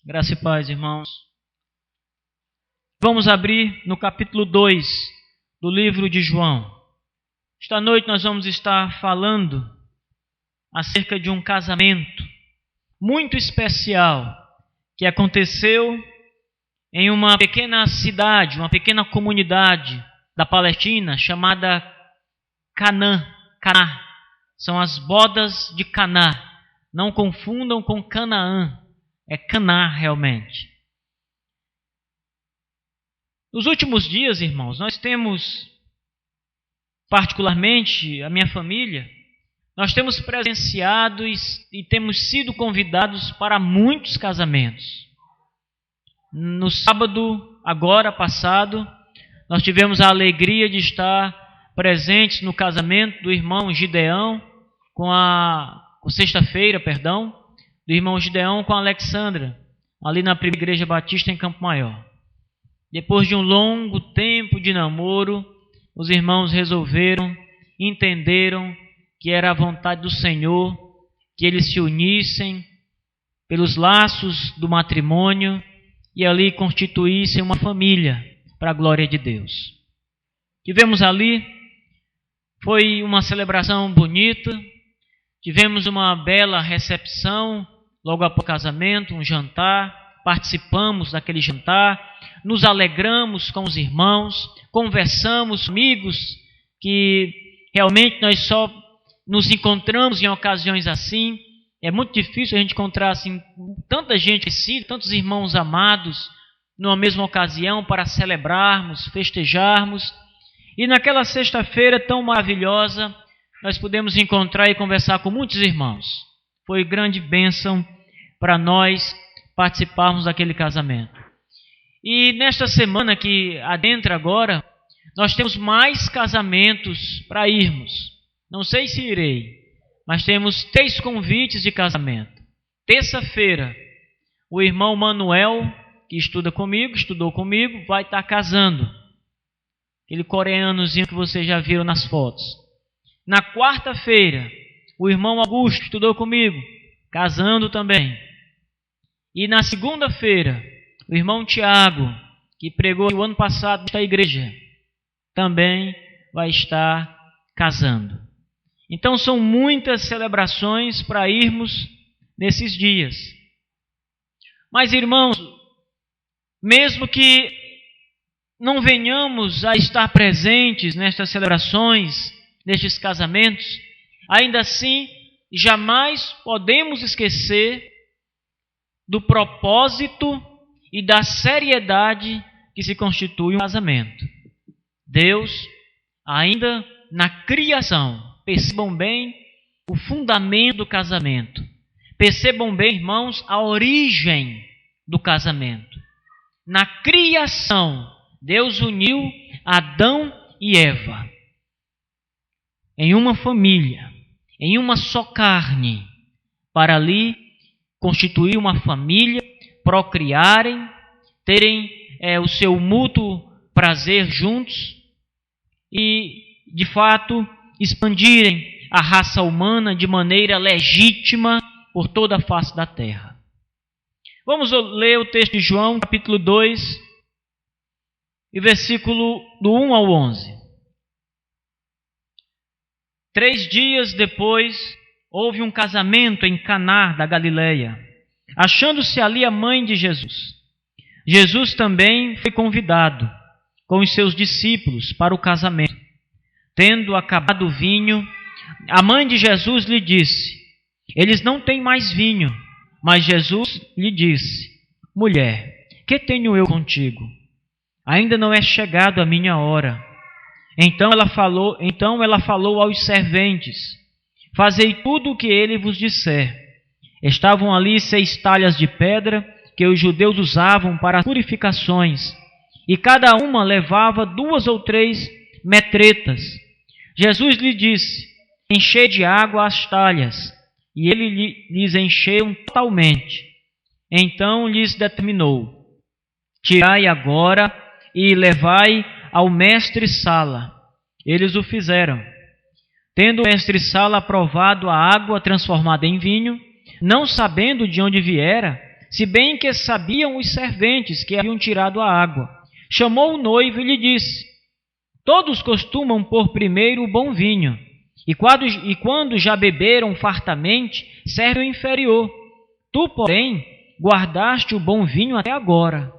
Graça e paz, irmãos. Vamos abrir no capítulo 2 do livro de João. Esta noite nós vamos estar falando acerca de um casamento muito especial que aconteceu em uma pequena cidade, uma pequena comunidade da Palestina chamada Caná. São as bodas de Caná. Não confundam com Canaã. É Caná realmente. Nos últimos dias, irmãos, nós temos, particularmente a minha família, nós temos presenciado e temos sido convidados para muitos casamentos. No sábado, agora passado, nós tivemos a alegria de estar presentes no casamento do irmão Gideão, sexta-feira, do irmão Gideão com a Alexandra, ali na primeira igreja batista em Campo Maior. Depois de um longo tempo de namoro, os irmãos entenderam que era a vontade do Senhor, que eles se unissem pelos laços do matrimônio e ali constituíssem uma família para a glória de Deus. Tivemos ali, foi uma celebração bonita, tivemos uma bela recepção, logo após o casamento, um jantar, participamos daquele jantar, nos alegramos com os irmãos, conversamos com amigos que realmente nós só nos encontramos em ocasiões assim. É muito difícil a gente encontrar assim tanta gente conhecida, tantos irmãos amados numa mesma ocasião para celebrarmos, festejarmos. E naquela sexta-feira tão maravilhosa, nós pudemos encontrar e conversar com muitos irmãos. Foi grande bênção para nós participarmos daquele casamento. E nesta semana que adentra agora, nós temos mais casamentos para irmos. Não sei se irei, mas temos 3 convites de casamento. Terça-feira, o irmão Manuel, que estudou comigo, vai estar casando. Aquele coreanozinho que vocês já viram nas fotos. Na quarta-feira, o irmão Augusto estudou comigo, casando também. E na segunda-feira, o irmão Tiago, que pregou o ano passado nesta igreja, também vai estar casando. Então são muitas celebrações para irmos nesses dias. Mas, irmãos, mesmo que não venhamos a estar presentes nestas celebrações, nestes casamentos, ainda assim, jamais podemos esquecer do propósito e da seriedade que se constitui um casamento. Deus, ainda na criação, percebam bem o fundamento do casamento. Percebam bem, irmãos, a origem do casamento. Na criação, Deus uniu Adão e Eva em uma família, em uma só carne, para ali constituir uma família, procriarem, terem o seu mútuo prazer juntos e, de fato, expandirem a raça humana de maneira legítima por toda a face da terra. Vamos ler o texto de João, capítulo 2, e versículo do 1 ao 11. 3 dias depois, houve um casamento em Caná da Galileia, achando-se ali a mãe de Jesus. Jesus também foi convidado com os seus discípulos para o casamento. Tendo acabado o vinho, a mãe de Jesus lhe disse: eles não têm mais vinho. Mas Jesus lhe disse: mulher, que tenho eu contigo? Ainda não é chegado a minha hora. Então ela falou aos serventes: fazei tudo o que ele vos disser. Estavam ali 6 talhas de pedra que os judeus usavam para as purificações, e cada uma levava 2 ou 3 metretas. Jesus lhe disse: enchei de água as talhas, e ele lhes encheu totalmente. Então lhes determinou: tirai agora e levai ao mestre-sala. Eles o fizeram. Tendo o mestre-sala provado a água transformada em vinho, não sabendo de onde viera, se bem que sabiam os serventes que haviam tirado a água. Chamou o noivo e lhe disse: todos costumam pôr primeiro o bom vinho, e quando já beberam fartamente, serve o inferior. Tu, porém, guardaste o bom vinho até agora.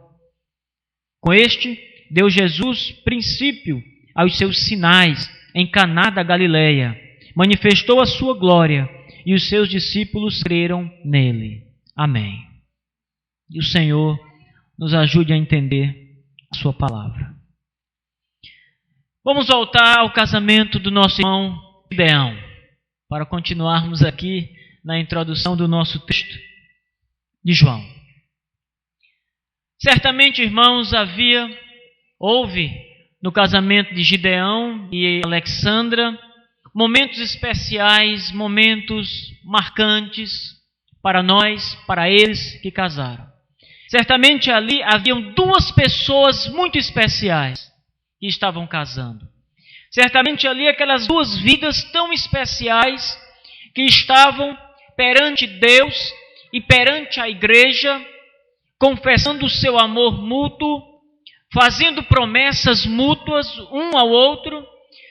Com este, deu Jesus princípio aos seus sinais em Caná da Galileia. Manifestou a sua glória, e os seus discípulos creram nele. Amém. E o Senhor nos ajude a entender a sua palavra. Vamos voltar ao casamento do nosso irmão Gideão, para continuarmos aqui na introdução do nosso texto de João. Certamente, irmãos, houve no casamento de Gideão e Alexandra momentos especiais, momentos marcantes para nós, para eles que casaram. Certamente ali haviam duas pessoas muito especiais que estavam casando. Certamente ali aquelas duas vidas tão especiais que estavam perante Deus e perante a igreja, confessando o seu amor mútuo, fazendo promessas mútuas um ao outro.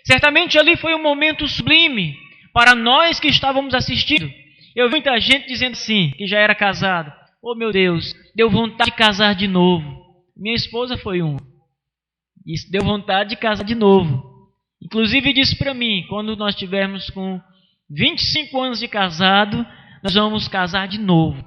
Certamente ali foi um momento sublime para nós que estávamos assistindo. Eu vi muita gente dizendo assim, que já era casado: oh meu Deus, deu vontade de casar de novo. Minha esposa foi uma. Isso deu vontade de casar de novo. Inclusive disse para mim, quando nós tivermos com 25 anos de casado, nós vamos casar de novo.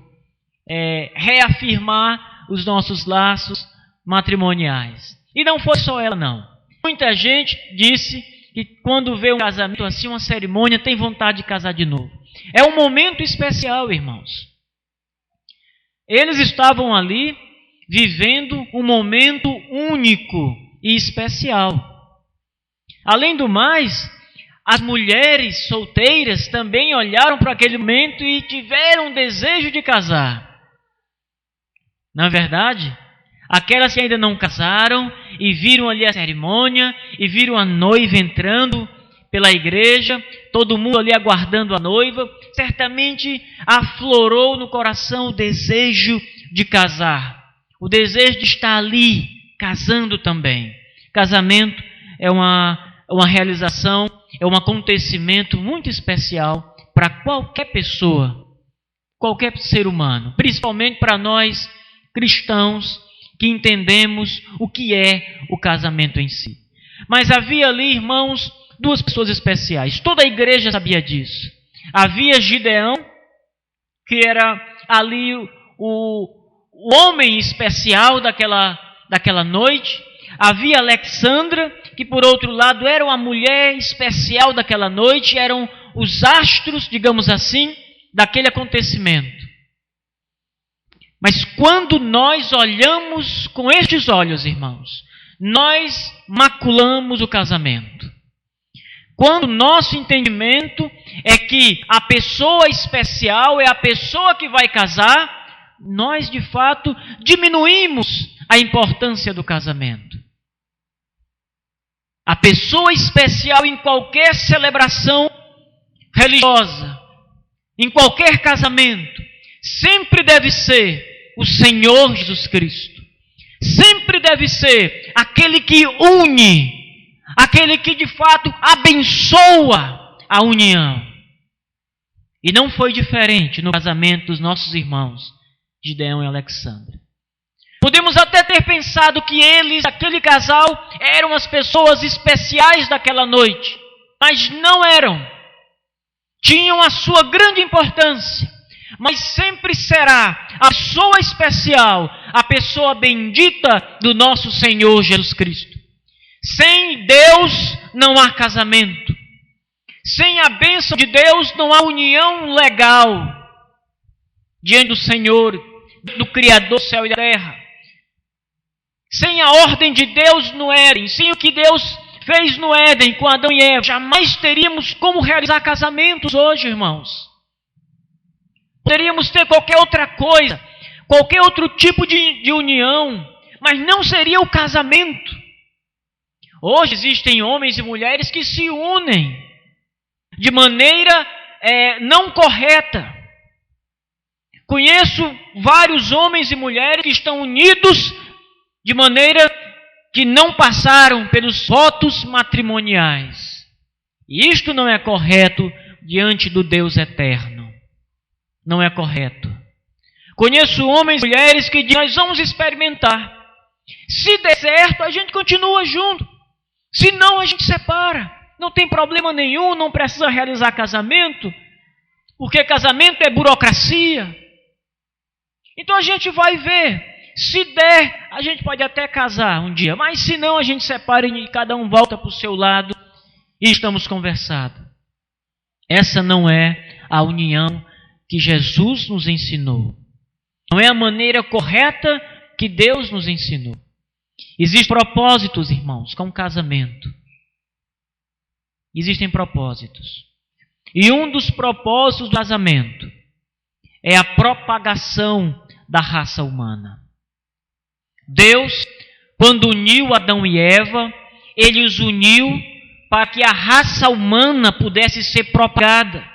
Reafirmar os nossos laços matrimoniais. E não foi só ela, não. Muita gente disse que quando vê um casamento assim, uma cerimônia, tem vontade de casar de novo. É um momento especial, irmãos. Eles estavam ali vivendo um momento único e especial. Além do mais, as mulheres solteiras também olharam para aquele momento e tiveram um desejo de casar. Na verdade, aquelas que ainda não casaram e viram ali a cerimônia e viram a noiva entrando pela igreja, todo mundo ali aguardando a noiva, certamente aflorou no coração o desejo de casar, o desejo de estar ali casando também. Casamento é uma realização, é um acontecimento muito especial para qualquer pessoa, qualquer ser humano, principalmente para nós cristãos que entendemos o que é o casamento em si. Mas havia ali, irmãos, duas pessoas especiais. Toda a igreja sabia disso. Havia Gideão, que era ali o homem especial daquela noite. Havia Alexandra, que por outro lado era uma mulher especial daquela noite. Eram os astros, digamos assim, daquele acontecimento. Mas quando nós olhamos com estes olhos, irmãos, nós maculamos o casamento. Quando o nosso entendimento é que a pessoa especial é a pessoa que vai casar, nós de fato diminuímos a importância do casamento. A pessoa especial em qualquer celebração religiosa, em qualquer casamento, sempre deve ser o Senhor Jesus Cristo. Sempre deve ser aquele que une, aquele que de fato abençoa a união. E não foi diferente no casamento dos nossos irmãos, Gideão e Alexandra. Podemos até ter pensado que eles, aquele casal, eram as pessoas especiais daquela noite, mas não eram. Tinham a sua grande importância, mas sempre será a pessoa especial, a pessoa bendita do nosso Senhor Jesus Cristo. Sem Deus não há casamento. Sem a bênção de Deus não há união legal diante do Senhor, do Criador do céu e da terra. Sem a ordem de Deus no Éden, sem o que Deus fez no Éden com Adão e Eva, jamais teríamos como realizar casamentos hoje, irmãos. Poderíamos ter qualquer outra coisa, qualquer outro tipo de união, mas não seria o casamento. Hoje existem homens e mulheres que se unem de maneira não correta. Conheço vários homens e mulheres que estão unidos de maneira que não passaram pelos votos matrimoniais. E isto não é correto diante do Deus eterno. Não é correto. Conheço homens e mulheres que dizem: nós vamos experimentar. Se der certo, a gente continua junto. Se não, a gente separa. Não tem problema nenhum, não precisa realizar casamento, porque casamento é burocracia. Então a gente vai ver. Se der, a gente pode até casar um dia, mas se não, a gente separa e cada um volta para o seu lado e estamos conversados. Essa não é a união que Jesus nos ensinou. Não é a maneira correta que Deus nos ensinou. Existem propósitos, irmãos, com o casamento. Existem propósitos. E um dos propósitos do casamento é a propagação da raça humana. Deus, quando uniu Adão e Eva, Ele os uniu para que a raça humana pudesse ser propagada,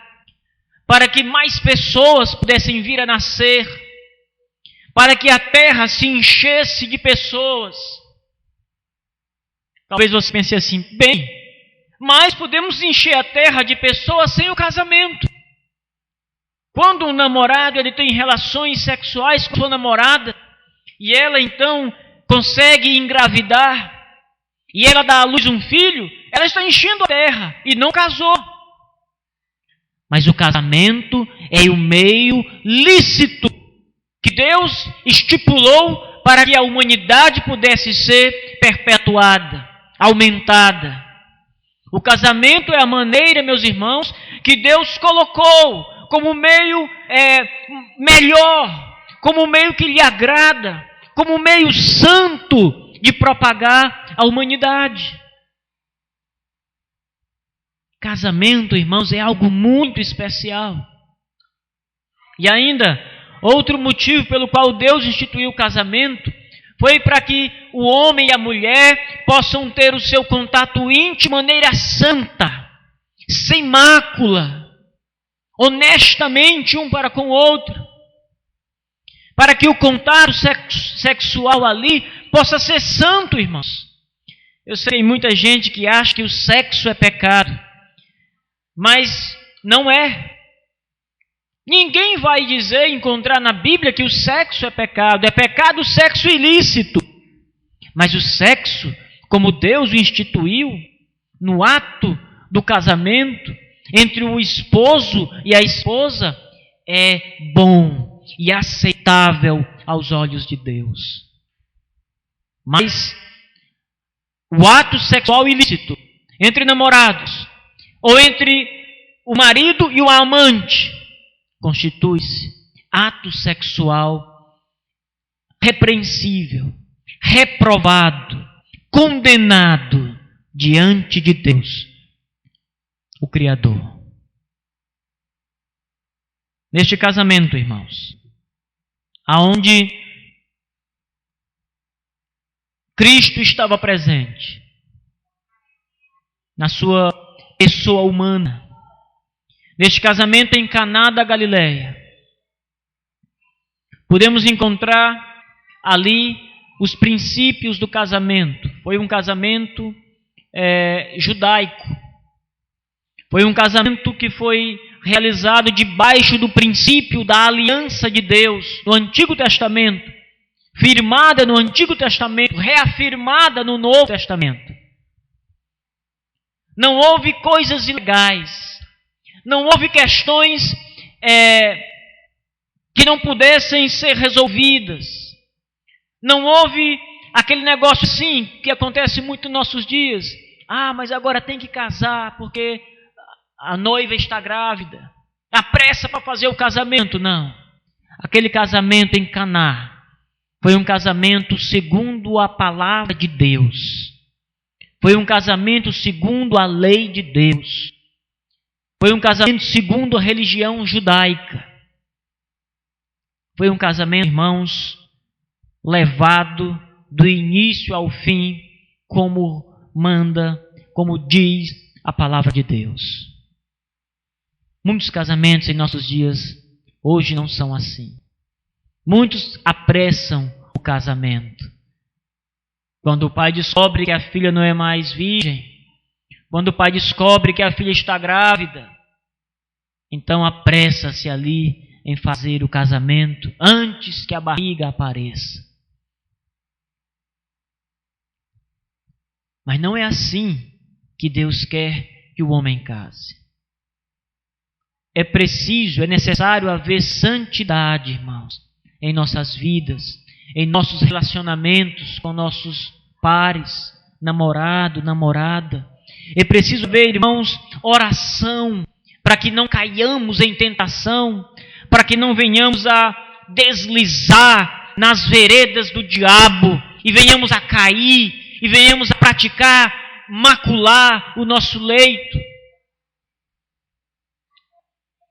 para que mais pessoas pudessem vir a nascer, para que a terra se enchesse de pessoas. Talvez você pense assim: bem, mas podemos encher a terra de pessoas sem o casamento. Quando um namorado ele tem relações sexuais com sua namorada, e ela então consegue engravidar, e ela dá à luz um filho, ela está enchendo a terra e não casou. Mas o casamento é o meio lícito que Deus estipulou para que a humanidade pudesse ser perpetuada, aumentada. O casamento é a maneira, meus irmãos, que Deus colocou como meio melhor, como meio que lhe agrada, como meio santo de propagar a humanidade. Casamento, irmãos, é algo muito especial. E ainda, outro motivo pelo qual Deus instituiu o casamento foi para que o homem e a mulher possam ter o seu contato íntimo de maneira santa, sem mácula, honestamente um para com o outro. Para que o contato sexual ali possa ser santo, irmãos. Eu sei muita gente que acha que o sexo é pecado, mas não é. Ninguém vai encontrar na Bíblia que o sexo é pecado. É pecado o sexo ilícito. Mas o sexo, como Deus o instituiu, no ato do casamento, entre o esposo e a esposa, é bom e aceitável aos olhos de Deus. Mas o ato sexual ilícito entre namorados, ou entre o marido e o amante, constitui-se ato sexual repreensível, reprovado, condenado diante de Deus, o Criador. Neste casamento, irmãos, aonde Cristo estava presente, na sua pessoa humana, neste casamento em Caná da Galileia, podemos encontrar ali os princípios do casamento. Foi um casamento judaico. Foi um casamento que foi realizado debaixo do princípio da aliança de Deus no Antigo Testamento, firmada no Antigo Testamento, reafirmada no Novo Testamento. Não houve coisas ilegais, não houve questões que não pudessem ser resolvidas. Não houve aquele negócio assim que acontece muito nos nossos dias. Ah, mas agora tem que casar porque a noiva está grávida. A pressa para fazer o casamento. Não. Aquele casamento em Caná foi um casamento segundo a palavra de Deus. Foi um casamento segundo a lei de Deus. Foi um casamento segundo a religião judaica. Foi um casamento, irmãos, levado do início ao fim, como manda, como diz a palavra de Deus. Muitos casamentos em nossos dias, Hoje não são assim. Muitos apressam o casamento. Quando o pai descobre que a filha não é mais virgem, quando o pai descobre que a filha está grávida, então apressa-se ali em fazer o casamento antes que a barriga apareça. Mas não é assim que Deus quer que o homem case. É preciso, é necessário haver santidade, irmãos, em nossas vidas, em nossos relacionamentos com nossos pares, namorado, namorada. É preciso haver, irmãos, oração, para que não caiamos em tentação, para que não venhamos a deslizar nas veredas do diabo e venhamos a cair e venhamos a praticar, macular o nosso leito.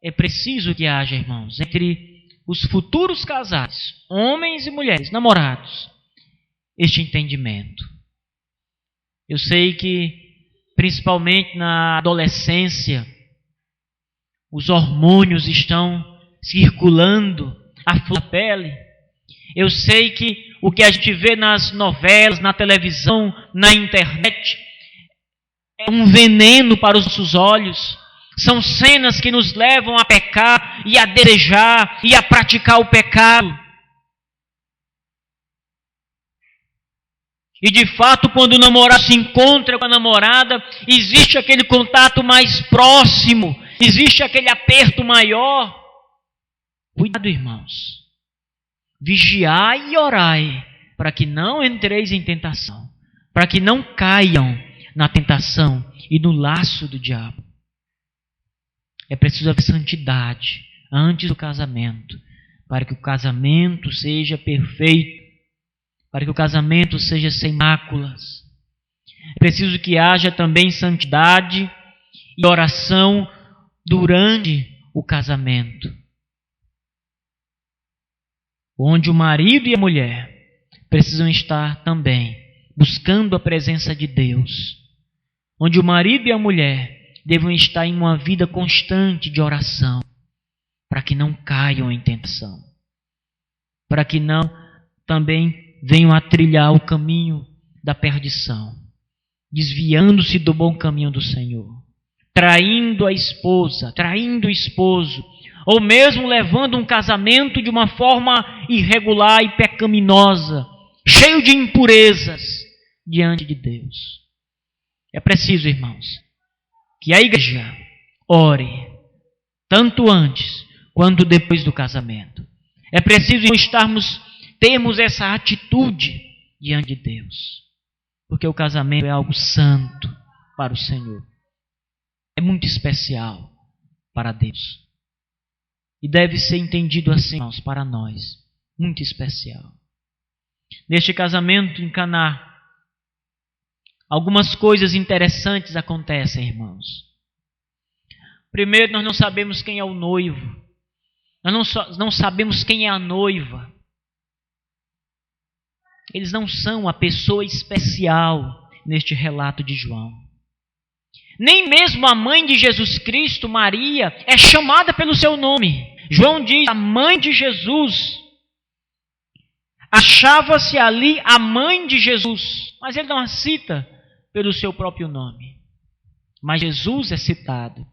É preciso que haja, irmãos, entre os futuros casais, homens e mulheres, namorados, este entendimento. Eu sei que, principalmente na adolescência, os hormônios estão circulando à flor da pele. Eu sei que o que a gente vê nas novelas, na televisão, na internet, é um veneno para os nossos olhos. São cenas que nos levam a pecar e a desejar e a praticar o pecado. E de fato, quando o namorado se encontra com a namorada, existe aquele contato mais próximo, existe aquele aperto maior. Cuidado, irmãos. Vigiai e orai, para que não entreis em tentação, para que não caiam na tentação e no laço do diabo. É preciso haver santidade antes do casamento, para que o casamento seja perfeito, para que o casamento seja sem máculas. É preciso que haja também santidade e oração durante o casamento, onde o marido e a mulher precisam estar também buscando a presença de Deus, onde o marido e a mulher devem estar em uma vida constante de oração, para que não caiam em tentação, para que não também venham a trilhar o caminho da perdição, desviando-se do bom caminho do Senhor, traindo a esposa, traindo o esposo, ou mesmo levando um casamento de uma forma irregular e pecaminosa, cheio de impurezas diante de Deus. É preciso, irmãos, que a igreja ore, tanto antes quanto depois do casamento. É preciso termos essa atitude diante de Deus, porque o casamento é algo santo para o Senhor. É muito especial para Deus. E deve ser entendido assim, irmãos, para nós. Muito especial. Neste casamento em Caná, algumas coisas interessantes acontecem, irmãos. Primeiro, nós não sabemos quem é o noivo. Nós não sabemos quem é a noiva. Eles não são a pessoa especial neste relato de João. Nem mesmo a mãe de Jesus Cristo, Maria, é chamada pelo seu nome. João diz, a mãe de Jesus. Achava-se ali a mãe de Jesus, mas ele não a cita pelo seu próprio nome. Mas Jesus é citado.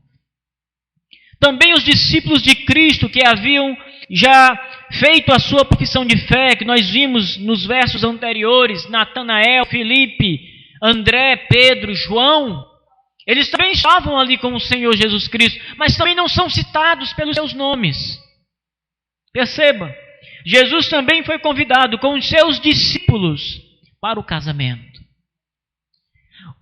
Também os discípulos de Cristo que haviam já feito a sua profissão de fé, que nós vimos nos versos anteriores, Natanael, Filipe, André, Pedro, João, eles também estavam ali com o Senhor Jesus Cristo, mas também não são citados pelos seus nomes. Perceba, Jesus também foi convidado com os seus discípulos para o casamento.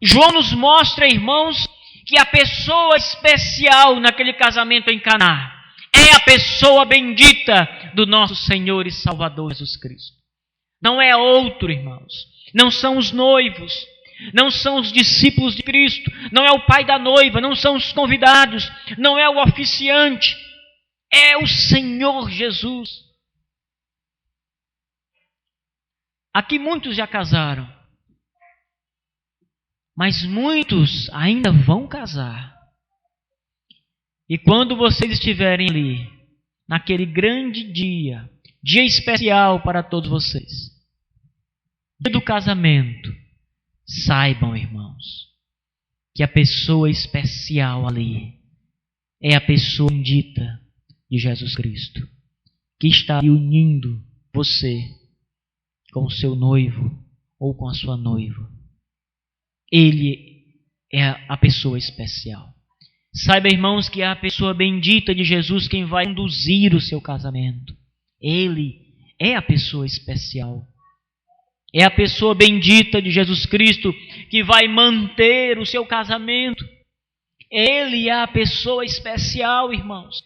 João nos mostra, irmãos, que a pessoa especial naquele casamento em Caná é a pessoa bendita do nosso Senhor e Salvador Jesus Cristo. Não é outro, irmãos. Não são os noivos. Não são os discípulos de Cristo, não é o pai da noiva, não são os convidados, não é o oficiante, é o Senhor Jesus. Aqui muitos já casaram, mas muitos ainda vão casar. E quando vocês estiverem ali, naquele grande dia, dia especial para todos vocês, dia do casamento, saibam, irmãos, que a pessoa especial ali é a pessoa bendita de Jesus Cristo, que está unindo você com o seu noivo ou com a sua noiva. Ele é a pessoa especial. Saiba, irmãos, que é a pessoa bendita de Jesus quem vai conduzir o seu casamento. Ele é a pessoa especial. É a pessoa bendita de Jesus Cristo que vai manter o seu casamento. Ele é a pessoa especial, irmãos.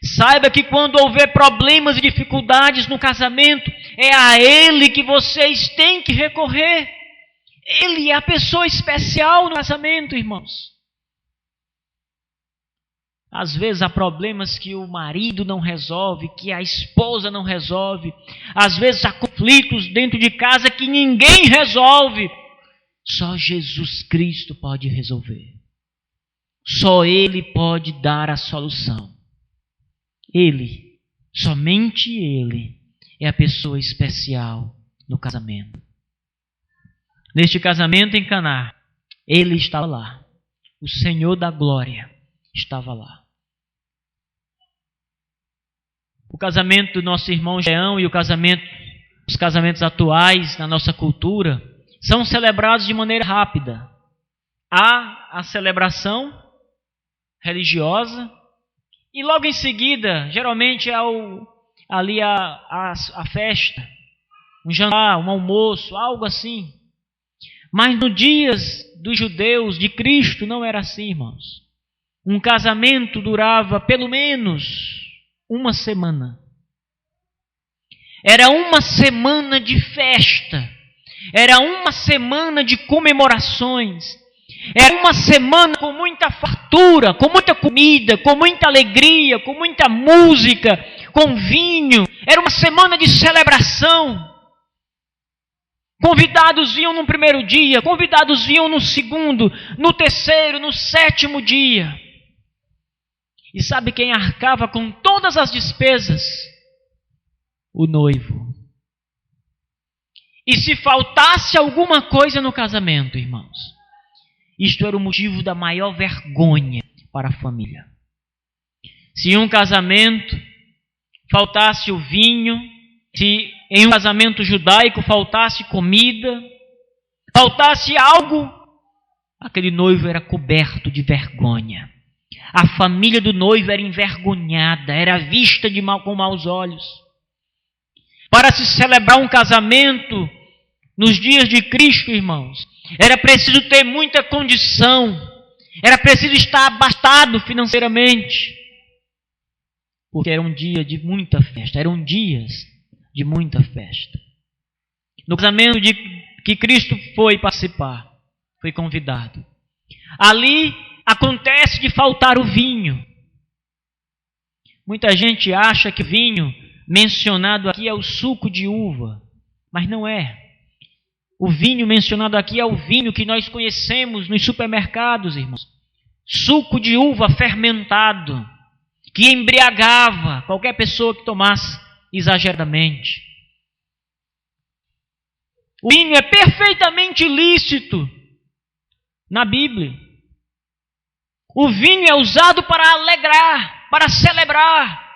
Saiba que quando houver problemas e dificuldades no casamento, é a Ele que vocês têm que recorrer. Ele é a pessoa especial no casamento, irmãos. Às vezes há problemas que o marido não resolve, que a esposa não resolve. Às vezes há conflitos dentro de casa que ninguém resolve. Só Jesus Cristo pode resolver. Só Ele pode dar a solução. Ele, somente Ele, é a pessoa especial no casamento. Neste casamento em Caná, Ele estava lá. O Senhor da glória estava lá. O casamento do nosso irmão Jeão e os casamentos atuais na nossa cultura são celebrados de maneira rápida. Há a celebração religiosa e logo em seguida, geralmente há ali a festa, um jantar, um almoço, algo assim. Mas nos dias dos judeus, de Cristo, não era assim, irmãos. Um casamento durava pelo menos uma semana. Era uma semana de festa. Era uma semana de comemorações. Era uma semana com muita fartura, com muita comida, com muita alegria, com muita música, com vinho. Era uma semana de celebração. Convidados vinham no primeiro dia, convidados vinham no segundo, no terceiro, no sétimo dia. E sabe quem arcava com todas as despesas? O noivo. E se faltasse alguma coisa no casamento, irmãos, isto era o motivo da maior vergonha para a família. Se em um casamento faltasse o vinho, se em um casamento judaico faltasse comida, faltasse algo, aquele noivo era coberto de vergonha. A família do noivo era envergonhada, era vista com maus olhos. Para se celebrar um casamento nos dias de Cristo, irmãos, era preciso ter muita condição, era preciso estar abastado financeiramente, porque era um dia de muita festa, eram dias de muita festa. No casamento que Cristo foi participar, foi convidado. Ali acontece de faltar o vinho. Muita gente acha que o vinho mencionado aqui é o suco de uva, mas não é. O vinho mencionado aqui é o vinho que nós conhecemos nos supermercados, irmãos. Suco de uva fermentado, que embriagava qualquer pessoa que tomasse exageradamente. O vinho é perfeitamente lícito na Bíblia. O vinho é usado para alegrar, para celebrar,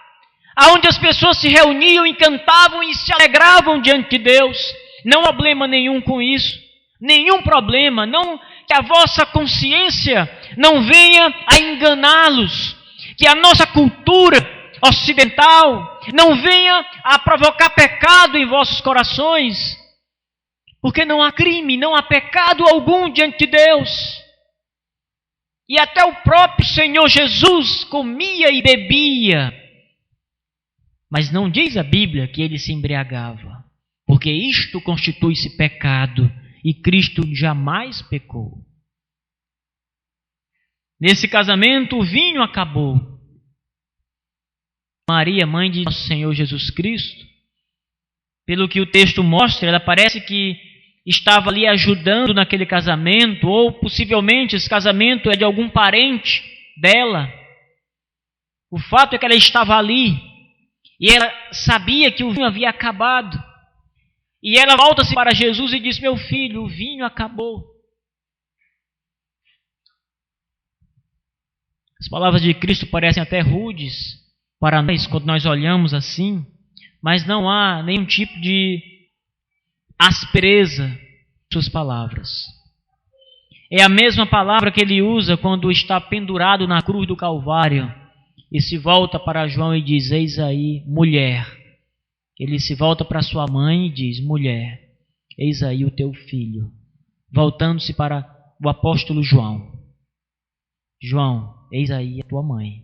aonde as pessoas se reuniam e cantavam e se alegravam diante de Deus. Não há problema nenhum com isso, nenhum problema, não, que a vossa consciência não venha a enganá-los, que a nossa cultura ocidental não venha a provocar pecado em vossos corações, porque não há crime, não há pecado algum diante de Deus. E até o próprio Senhor Jesus comia e bebia, mas não diz a Bíblia que ele se embriagava, porque isto constitui-se pecado e Cristo jamais pecou. Nesse casamento o vinho acabou. Maria, mãe de nosso Senhor Jesus Cristo, pelo que o texto mostra, ela parece que estava ali ajudando naquele casamento, ou possivelmente esse casamento é de algum parente dela. O fato é que ela estava ali E ela sabia que o vinho havia acabado. E ela volta-se para Jesus e diz: meu filho, o vinho acabou. As palavras de Cristo parecem até rudes para nós quando nós olhamos assim, mas não há nenhum tipo de aspereza em suas palavras. É a mesma palavra que ele usa quando está pendurado na cruz do Calvário e se volta para João e diz: eis aí, mulher. Ele se volta para sua mãe e diz: mulher, eis aí o teu filho. Voltando-se para o apóstolo João: João, eis aí a tua mãe.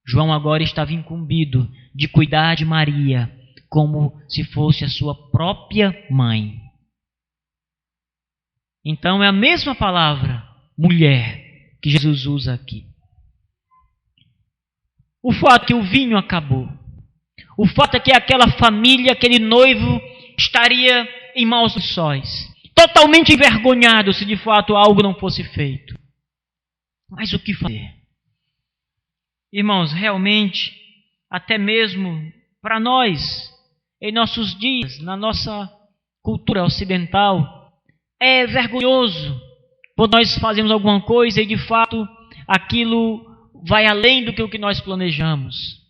João agora estava incumbido de cuidar de Maria como se fosse a sua própria mãe. Então é a mesma palavra, mulher, que Jesus usa aqui. O fato é que o vinho acabou. O fato é que aquela família, aquele noivo, estaria em maus lençóis, totalmente envergonhado se de fato algo não fosse feito. Mas o que fazer? Irmãos, realmente, até mesmo para nós, em nossos dias, na nossa cultura ocidental, é vergonhoso quando nós fazemos alguma coisa e de fato aquilo vai além do que o que nós planejamos.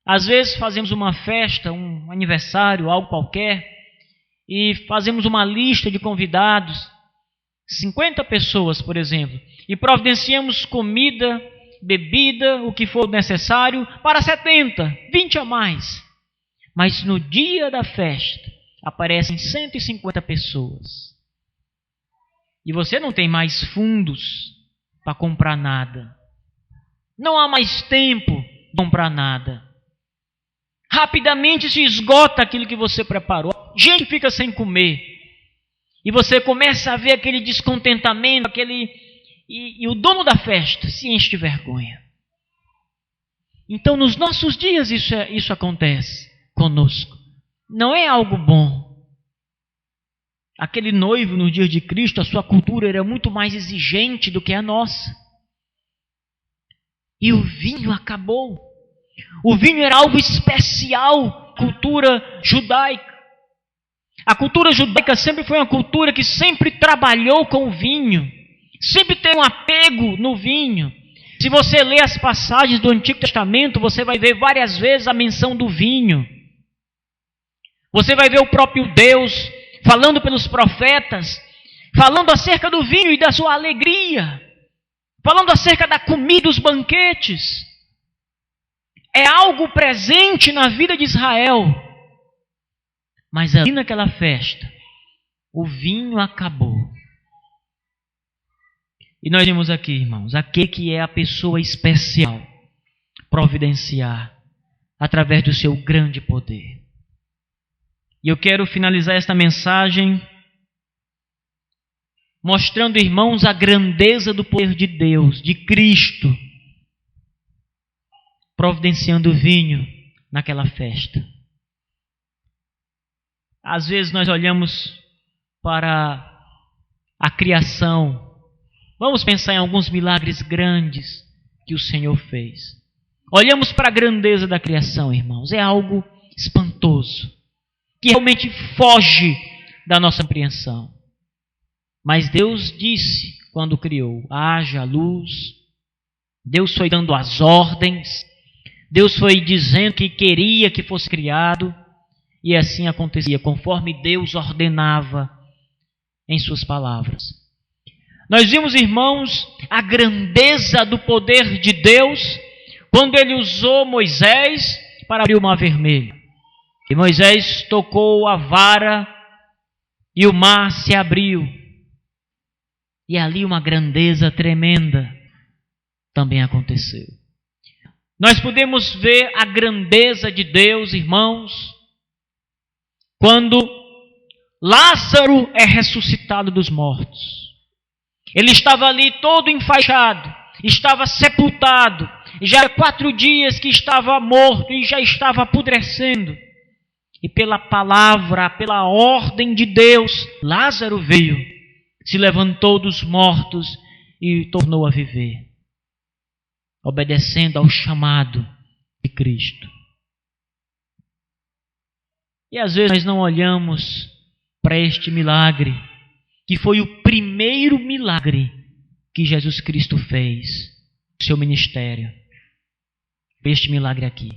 Às vezes fazemos uma festa, um aniversário, algo qualquer, e fazemos uma lista de convidados, 50 pessoas, por exemplo, e providenciamos comida, bebida, o que for necessário, para 70, 20 a mais. Mas no dia da festa, aparecem 150 pessoas. E você não tem mais fundos para comprar nada. Não há mais tempo para comprar nada. Rapidamente se esgota aquilo que você preparou. Gente fica sem comer. E você começa a ver aquele descontentamento, e o dono da festa se enche de vergonha. Então, nos nossos dias isso acontece conosco. Não é algo bom. Aquele noivo nos dias de Cristo, a sua cultura era muito mais exigente do que a nossa. E o vinho acabou. O vinho era algo especial, cultura judaica. A cultura judaica sempre foi uma cultura que sempre trabalhou com o vinho. Sempre tem um apego no vinho. Se você ler as passagens do Antigo Testamento, você vai ver várias vezes a menção do vinho. Você vai ver o próprio Deus falando pelos profetas, falando acerca do vinho e da sua alegria, falando acerca da comida, dos banquetes. É algo presente na vida de Israel. Mas ali naquela festa, o vinho acabou. E nós vimos aqui, irmãos, aquele que é a pessoa especial, providenciar através do seu grande poder. E eu quero finalizar esta mensagem mostrando, irmãos, a grandeza do poder de Deus, de Cristo, providenciando vinho naquela festa. Às vezes nós olhamos para a criação, vamos pensar em alguns milagres grandes que o Senhor fez. Olhamos para a grandeza da criação, irmãos, é algo espantoso, que realmente foge da nossa compreensão. Mas Deus disse quando criou: haja luz. Deus foi dando as ordens. Deus foi dizendo que queria que fosse criado. E assim acontecia, conforme Deus ordenava em suas palavras. Nós vimos, irmãos, a grandeza do poder de Deus quando Ele usou Moisés para abrir o Mar Vermelho. E Moisés tocou a vara e o mar se abriu. E ali uma grandeza tremenda também aconteceu. Nós podemos ver a grandeza de Deus, irmãos, quando Lázaro é ressuscitado dos mortos. Ele estava ali todo enfaixado, estava sepultado, já há 4 dias que estava morto e já estava apodrecendo. E pela palavra, pela ordem de Deus, Lázaro veio, se levantou dos mortos e tornou a viver, obedecendo ao chamado de Cristo. E às vezes nós não olhamos para este milagre, que foi o primeiro milagre que Jesus Cristo fez no seu ministério. Este milagre aqui.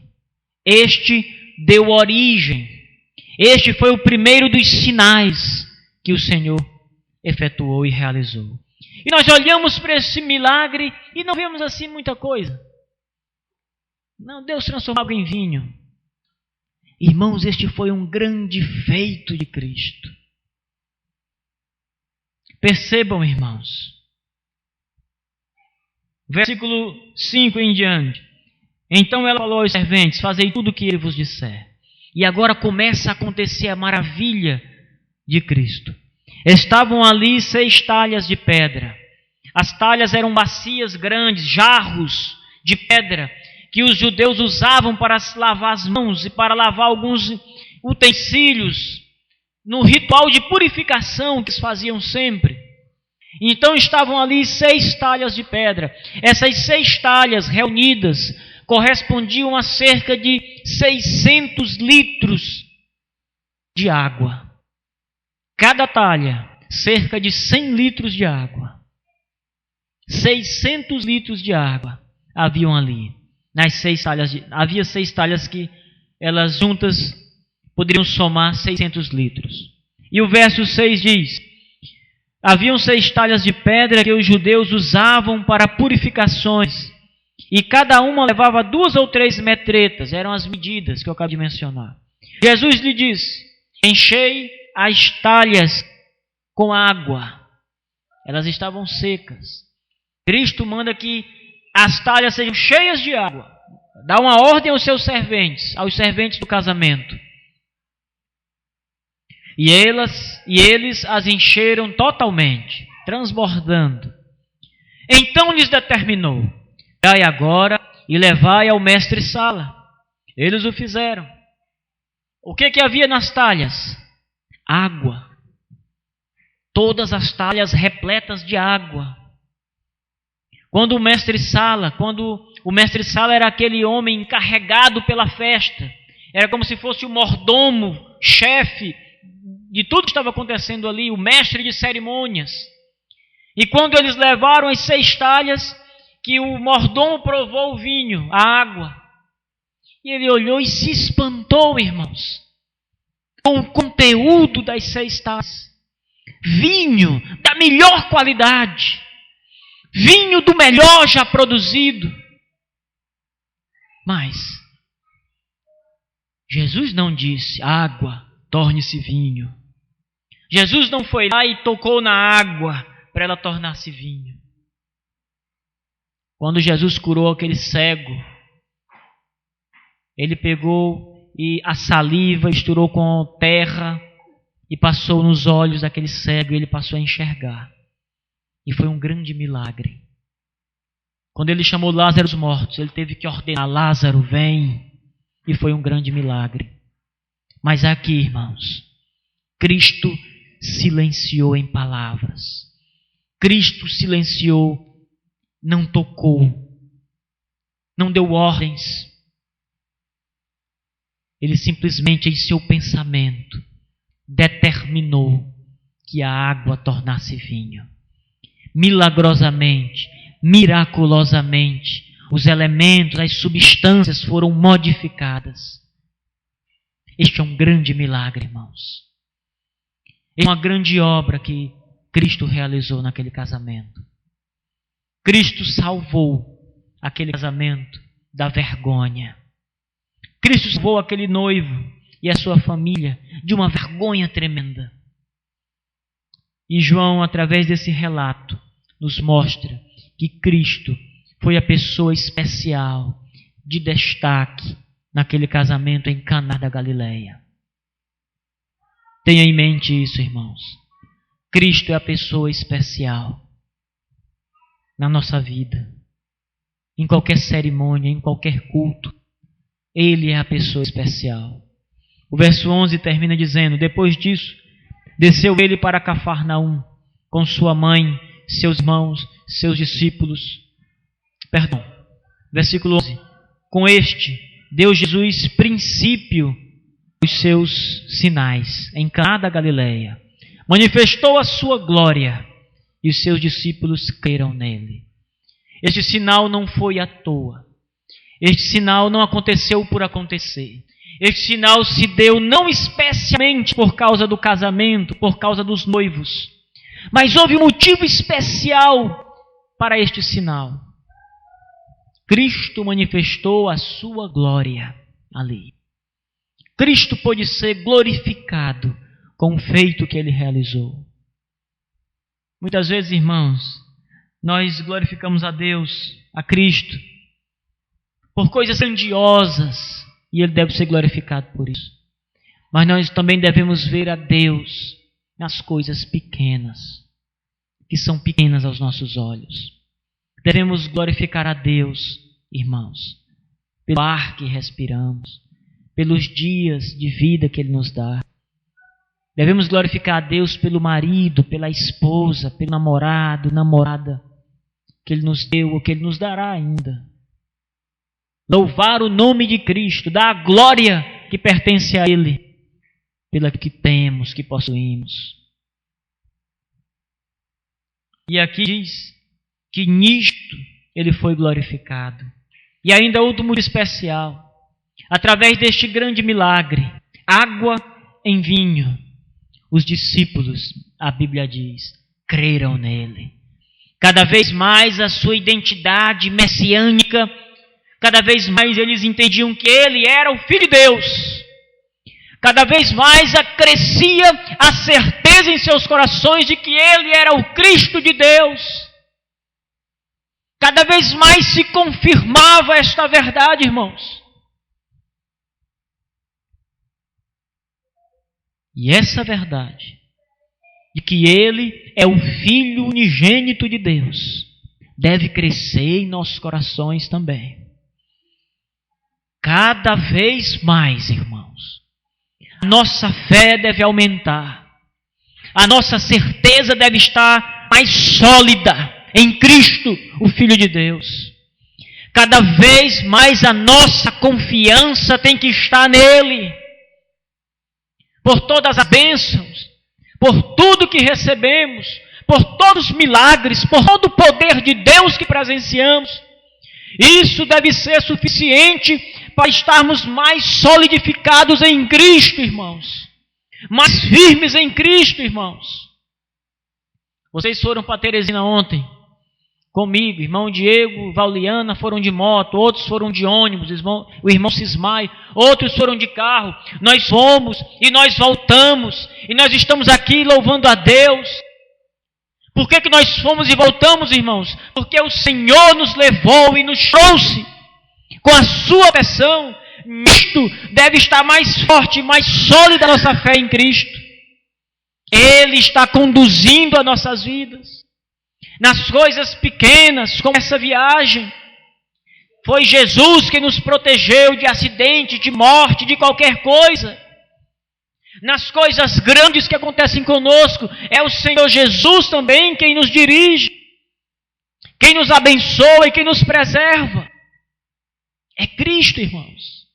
Este deu origem. Este foi o primeiro dos sinais que o Senhor efetuou e realizou. E nós olhamos para esse milagre e não vemos assim muita coisa. Não, Deus transformou água em vinho. Irmãos, este foi um grande feito de Cristo. Percebam, irmãos. Versículo 5 em diante. Então ela falou aos serventes: fazei tudo o que ele vos disser. E agora começa a acontecer a maravilha de Cristo. Estavam ali 6 talhas de pedra. As talhas eram bacias grandes, jarros de pedra, que os judeus usavam para se lavar as mãos e para lavar alguns utensílios, no ritual de purificação que eles faziam sempre. Então estavam ali 6 talhas de pedra. Essas 6 talhas reunidas correspondiam a cerca de 600 litros de água. Cada talha, cerca de 100 litros de água. 600 litros de água haviam ali. Nas 6 talhas, havia 6 talhas que elas juntas poderiam somar 600 litros. E o verso 6 diz: haviam 6 talhas de pedra que os judeus usavam para purificações, e cada uma levava 2 ou 3 metretas, eram as medidas que eu acabei de mencionar. Jesus lhe disse: enchei as talhas com água. Elas estavam secas. Cristo manda que as talhas sejam cheias de água. Dá uma ordem aos seus serventes, aos serventes do casamento. E eles as encheram totalmente, transbordando. Então lhes determinou: dai agora e levai ao mestre-sala. Eles o fizeram. O que havia nas talhas? Água. Todas as talhas repletas de água. Quando o mestre-sala era aquele homem encarregado pela festa, era como se fosse o mordomo, chefe de tudo que estava acontecendo ali, o mestre de cerimônias. E quando eles levaram as 6 talhas, que o mordomo provou o vinho, a água, e ele olhou e se espantou, irmãos, com o conteúdo das 6 talhas. Vinho da melhor qualidade, vinho do melhor já produzido. Mas Jesus não disse: água, torne-se vinho. Jesus não foi lá e tocou na água para ela tornar-se vinho. Quando Jesus curou aquele cego, ele pegou e a saliva misturou com terra e passou nos olhos daquele cego e ele passou a enxergar. E foi um grande milagre. Quando ele chamou Lázaro dos mortos, ele teve que ordenar: Lázaro, vem. E foi um grande milagre. Mas aqui, irmãos, Cristo silenciou em palavras. Cristo silenciou, não tocou, não deu ordens. Ele simplesmente, em seu pensamento, determinou que a água tornasse vinho. Milagrosamente, miraculosamente, os elementos, as substâncias foram modificadas. Este é um grande milagre, irmãos. É uma grande obra que Cristo realizou naquele casamento. Cristo salvou aquele casamento da vergonha. Cristo salvou aquele noivo e a sua família de uma vergonha tremenda. E João, através desse relato, nos mostra que Cristo foi a pessoa especial, de destaque, naquele casamento em Caná da Galileia. Tenha em mente isso, irmãos. Cristo é a pessoa especial na nossa vida. Em qualquer cerimônia, em qualquer culto, Ele é a pessoa especial. O verso 11 termina dizendo: depois disso, desceu ele para Cafarnaum, com sua mãe, seus irmãos, seus discípulos. Versículo 11. Com este, deu Jesus princípio os seus sinais em Caná da Galileia. Manifestou a sua glória e os seus discípulos creram nele. Este sinal não foi à toa. Este sinal não aconteceu por acontecer. Este sinal se deu não especialmente por causa do casamento, por causa dos noivos, mas houve um motivo especial para este sinal. Cristo manifestou a sua glória ali. Cristo pôde ser glorificado com o feito que ele realizou. Muitas vezes, irmãos, nós glorificamos a Deus, a Cristo, por coisas grandiosas, e ele deve ser glorificado por isso. Mas nós também devemos ver a Deus nas coisas pequenas, que são pequenas aos nossos olhos. Devemos glorificar a Deus, irmãos, pelo ar que respiramos, pelos dias de vida que ele nos dá. Devemos glorificar a Deus pelo marido, pela esposa, pelo namorado, namorada que ele nos deu ou que ele nos dará ainda. Louvar o nome de Cristo, dar a glória que pertence a ele, pela que temos, que possuímos. E aqui diz que nisto ele foi glorificado. E ainda outro muito especial, através deste grande milagre, água em vinho, os discípulos, a Bíblia diz, creram nele. Cada vez mais a sua identidade messiânica, cada vez mais eles entendiam que ele era o Filho de Deus. Cada vez mais crescia a certeza em seus corações de que ele era o Cristo de Deus. Cada vez mais se confirmava esta verdade, irmãos. E essa verdade, de que ele é o Filho unigênito de Deus, deve crescer em nossos corações também. Cada vez mais, irmãos, a nossa fé deve aumentar. A nossa certeza deve estar mais sólida em Cristo, o Filho de Deus. Cada vez mais a nossa confiança tem que estar nele. Por todas as bênçãos, por tudo que recebemos, por todos os milagres, por todo o poder de Deus que presenciamos. Isso deve ser suficiente para estarmos mais solidificados em Cristo, irmãos. Mais firmes em Cristo, irmãos. Vocês foram para Teresina ontem, comigo, irmão Diego, Valliana foram de moto, outros foram de ônibus, o irmão Cismai, outros foram de carro. Nós fomos e nós voltamos, e nós estamos aqui louvando a Deus. Por que nós fomos e voltamos, irmãos? Porque o Senhor nos levou e nos trouxe com a sua proteção. Nisto deve estar mais forte, mais sólida a nossa fé em Cristo. Ele está conduzindo as nossas vidas. Nas coisas pequenas, como essa viagem, foi Jesus que nos protegeu de acidente, de morte, de qualquer coisa. Nas coisas grandes que acontecem conosco, é o Senhor Jesus também quem nos dirige, quem nos abençoa e quem nos preserva. É Cristo, irmãos.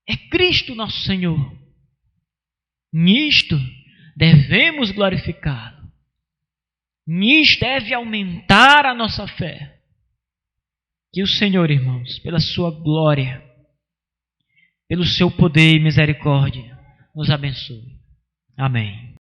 É Cristo nosso Senhor. Nisto devemos glorificá-lo. Nisto deve aumentar a nossa fé. Que o Senhor, irmãos, pela sua glória, pelo seu poder e misericórdia, nos abençoe. Amém.